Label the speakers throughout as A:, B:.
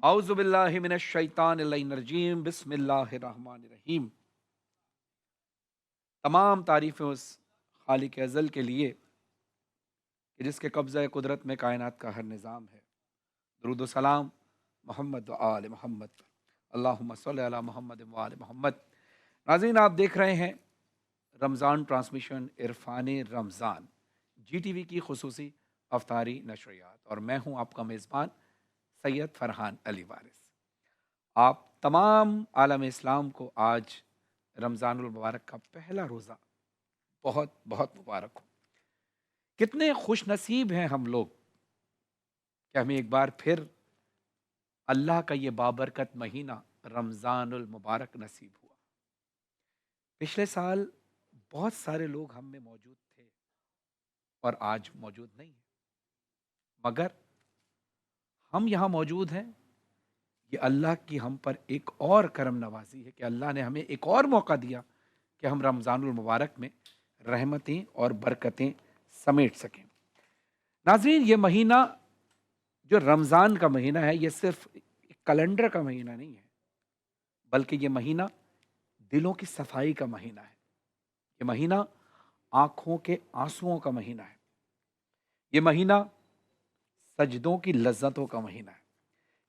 A: औज़ु बिल्लाहि मिनश शैतानिर रजीम बिस्मिल्लाहिर रहमानिर रहीम। तमाम तारीफ़ें उस खालिक अज़ल के लिए कि जिसके कब्ज़ा कुदरत में कायनात का हर निज़ाम है। दुरूद व सलाम मोहम्मद व आल मोहम्मद पर, अल्लाहुम्मा सल्लि अला मोहम्मद व आल मोहम्मद। नाज़रीन, आप देख रहे हैं रमज़ान ट्रांसमिशन इरफान रमज़ान GTV की खुसूसी अफ्तारी नशरियात, और मैं हूँ आपका मेज़बान सैयद फ़रहान अली वारिस। आप तमाम आलम इस्लाम को आज रमज़ानुल मुबारक का पहला रोज़ा बहुत बहुत मुबारक हो। कितने खुश नसीब हैं हम लोग कि हमें एक बार फिर अल्लाह का ये बाबरकत महीना रमज़ानुल मुबारक नसीब हुआ। पिछले साल बहुत सारे लोग हम में मौजूद थे और आज मौजूद नहीं हैं, मगर हम यहाँ मौजूद हैं, ये अल्लाह की हम पर एक और करम नवाजी है कि अल्लाह ने हमें एक और मौका दिया कि हम रमज़ानुल मुबारक में रहमतें और बरकतें समेट सकें। नाज़रीन, ये महीना जो रमज़ान का महीना है, ये सिर्फ एक कैलेंडर का महीना नहीं है, बल्कि ये महीना दिलों की सफाई का महीना है। ये महीना आँखों के आंसुओं का महीना है। ये महीना सजदों की लज्जतों का महीना है।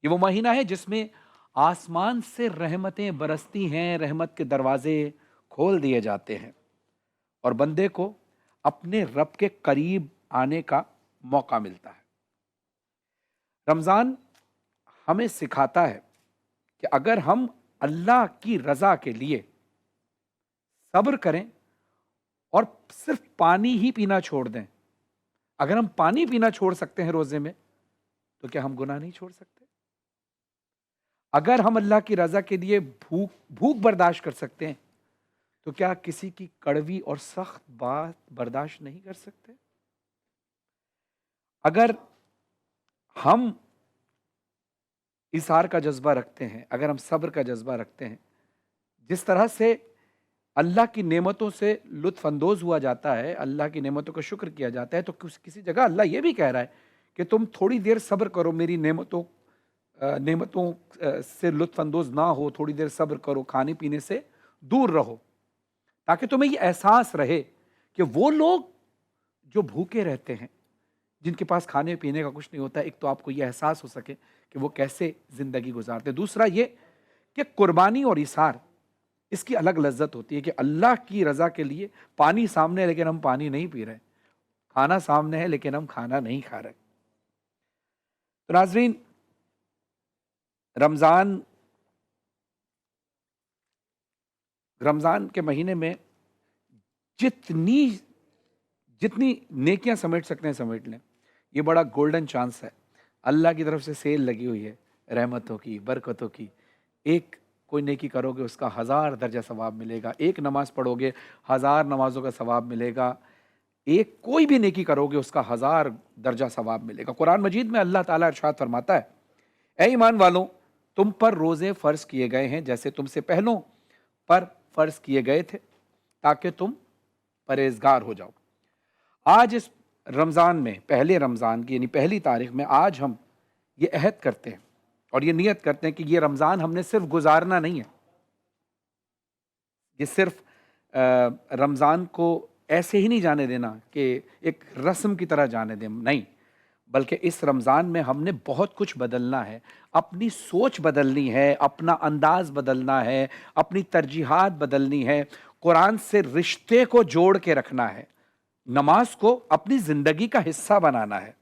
A: ये वो महीना है जिसमें आसमान से रहमतें बरसती हैं, रहमत के दरवाजे खोल दिए जाते हैं और बंदे को अपने रब के करीब आने का मौका मिलता है। रमज़ान हमें सिखाता है कि अगर हम अल्लाह की रज़ा के लिए सब्र करें और सिर्फ पानी ही पीना छोड़ दें, अगर हम पानी पीना छोड़ सकते हैं रोज़े में, तो क्या हम गुनाह नहीं छोड़ सकते? अगर हम अल्लाह की रज़ा के लिए भूख भूख बर्दाश्त कर सकते हैं, तो क्या किसी की कड़वी और सख्त बात बर्दाश्त नहीं कर सकते? अगर हम इसार का जज्बा रखते हैं, अगर हम सब्र का जज्बा रखते हैं, जिस तरह से अल्लाह की नेमतों से लुत्फ़ अंदोज़ हुआ जाता है, अल्लाह की नेमतों का शुक्र किया जाता है, तो किसी जगह अल्लाह ये भी कह रहा है कि तुम थोड़ी देर सब्र करो, मेरी नेमतों से लुत्फ़ अंदोज़ ना हो, थोड़ी देर सब्र करो, खाने पीने से दूर रहो, ताकि तुम्हें ये एहसास रहे कि वो लोग जो भूखे रहते हैं, जिनके पास खाने पीने का कुछ नहीं होता, एक तो आपको ये एहसास हो सके कि वो कैसे ज़िंदगी गुजारते हैं। दूसरा ये कि कुर्बानी और इसार, इसकी अलग लज्जत होती है कि अल्लाह की रज़ा के लिए पानी सामने है लेकिन हम पानी नहीं पी रहे, खाना सामने है लेकिन हम खाना नहीं खा रहे। तो नाज़रीन, रमज़ान रमज़ान के महीने में जितनी जितनी नेकियां समेट सकते हैं समेट लें। ये बड़ा गोल्डन चांस है। अल्लाह की तरफ से सेल लगी हुई है रहमतों की, बरकतों की। एक कोई नेकी करोगे उसका 1000 दर्जा सवाब मिलेगा, एक नमाज पढ़ोगे 1000 नमाजों का सवाब मिलेगा, एक कोई भी नेकी करोगे उसका 1000 दर्जा सवाब मिलेगा। कुरान मजीद में अल्लाह ताला इरशाद फरमाता है, ऐ ईमान वालों, तुम पर रोज़े फ़र्ज़ किए गए हैं जैसे तुमसे पहलों पर फ़र्ज़ किए गए थे, ताकि तुम परहेज़गार हो जाओ। आज इस रमज़ान में, पहले रमज़ान की यानी पहली तारीख में, आज हम ये अहद करते हैं और ये नियत करते हैं कि ये रमज़ान हमने सिर्फ गुजारना नहीं है, ये सिर्फ रमज़ान को ऐसे ही नहीं जाने देना कि एक रस्म की तरह जाने दें, नहीं, बल्कि इस रमज़ान में हमने बहुत कुछ बदलना है। अपनी सोच बदलनी है, अपना अंदाज़ बदलना है, अपनी तरजीहात बदलनी है, कुरान से रिश्ते को जोड़ के रखना है, नमाज को अपनी ज़िंदगी का हिस्सा बनाना है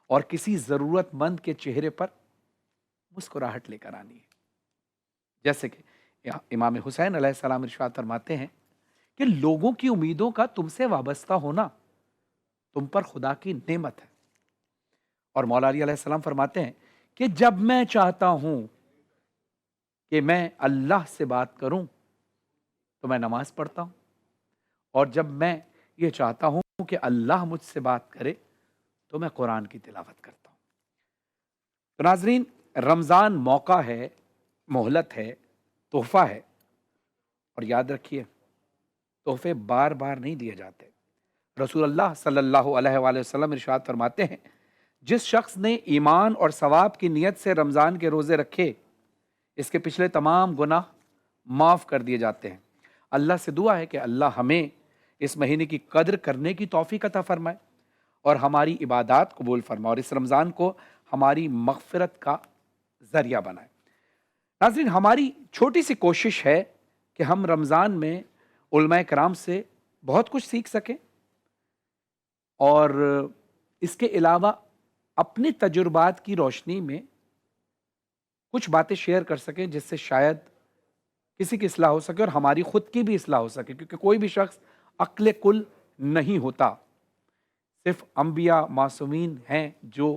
A: और किसी ज़रूरतमंद के चेहरे पर मुस्कुराहट लेकर आनी है। जैसे कि इमाम हुसैन अलैहिस्सलाम इरशाद फरमाते हैं कि लोगों की उम्मीदों का तुमसे वाबस्ता होना तुम पर खुदा की नेमत है। और मौला अली अलैहिस्सलाम फरमाते हैं कि जब मैं चाहता हूं कि मैं अल्लाह से बात करूं तो मैं नमाज पढ़ता हूं, और जब मैं ये चाहता हूं कि अल्लाह मुझसे बात करे तो मैं कुरान की तिलावत करता हूं। तो नाजरीन, रमज़ान मौका है, मोहलत है, तोहफा है, और याद रखिए, तोहफे बार बार नहीं दिए जाते। रसूल अल्लाह सल्लल्लाहु अलैहि वसल्लम इरशाद फरमाते हैं, जिस शख्स ने ईमान और सवाब की नीयत से रमज़ान के रोज़े रखे, इसके पिछले तमाम गुनाह माफ़ कर दिए जाते हैं। अल्लाह से दुआ है कि अल्लाह हमें इस महीने की कद्र करने की तौफीक अता फरमाए और हमारी इबादत कबूल फरमाए और इस रमज़ान को हमारी मग़फ़िरत का ज़रिया बनाए। नाज़रीन, हमारी छोटी सी कोशिश है कि हम रमज़ान में उलमाए कराम से बहुत कुछ सीख सकें और इसके अलावा अपने तजुर्बात की रोशनी में कुछ बातें शेयर कर सकें जिससे शायद किसी की इस्लाह हो सके और हमारी खुद की भी इस्लाह हो सके, क्योंकि कोई भी शख्स अक्ल कुल नहीं होता। सिर्फ अंबिया मासूमीन हैं जो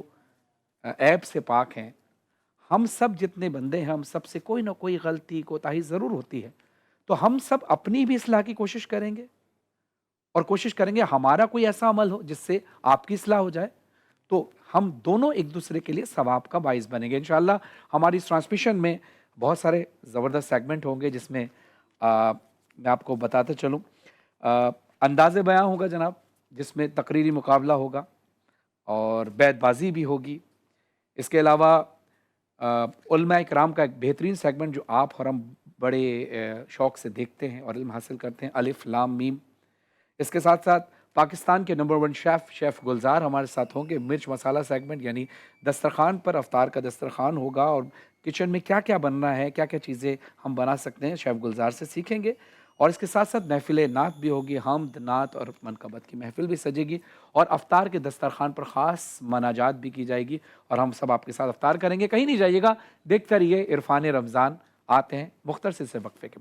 A: ऐब से पाक हैं। हम सब जितने बंदे हैं, हम सब से कोई ना कोई गलती कोताही ज़रूर होती है। तो हम सब अपनी भी इस्लाह की कोशिश करेंगे और कोशिश करेंगे हमारा कोई ऐसा अमल हो जिससे आपकी इस्लाह हो जाए, तो हम दोनों एक दूसरे के लिए सवाब का बाइस बनेंगे। इंशाअल्लाह हमारी इस ट्रांसमिशन में बहुत सारे ज़बरदस्त सेगमेंट होंगे जिसमें मैं आपको बताते चलूँ, अंदाज़े बयां होगा जनाब, जिसमें तकरीरी मुकाबला होगा और बैतबाजी भी होगी। इसके अलावा उलमा इकराम का एक बेहतरीन सेगमेंट जो आप और हम बड़े शौक़ से देखते हैं और इल्म हासिल करते हैं, अलिफ लाम मीम। इसके साथ साथ पाकिस्तान के नंबर 1 शेफ़ गुलजार हमारे साथ होंगे। मिर्च मसाला सेगमेंट यानी दस्तरखान पर अफ्तार का दस्तरखान होगा और किचन में क्या क्या बनना है, क्या क्या चीज़ें हम बना सकते हैं, शेफ़ गुलजार से सीखेंगे। और इसके साथ साथ महफ़िल नात भी होगी, हम्द नात और मनक़बत की महफ़िल भी सजेगी और अफ्तार के दस्तरखान पर ख़ास मनाजात भी की जाएगी और हम सब आपके साथ अफ्तार करेंगे। कहीं नहीं जाइएगा, देखते रहिए इरफ़ान रमज़ान। आते हैं मुख्तसर से वक्फ़े के बाद।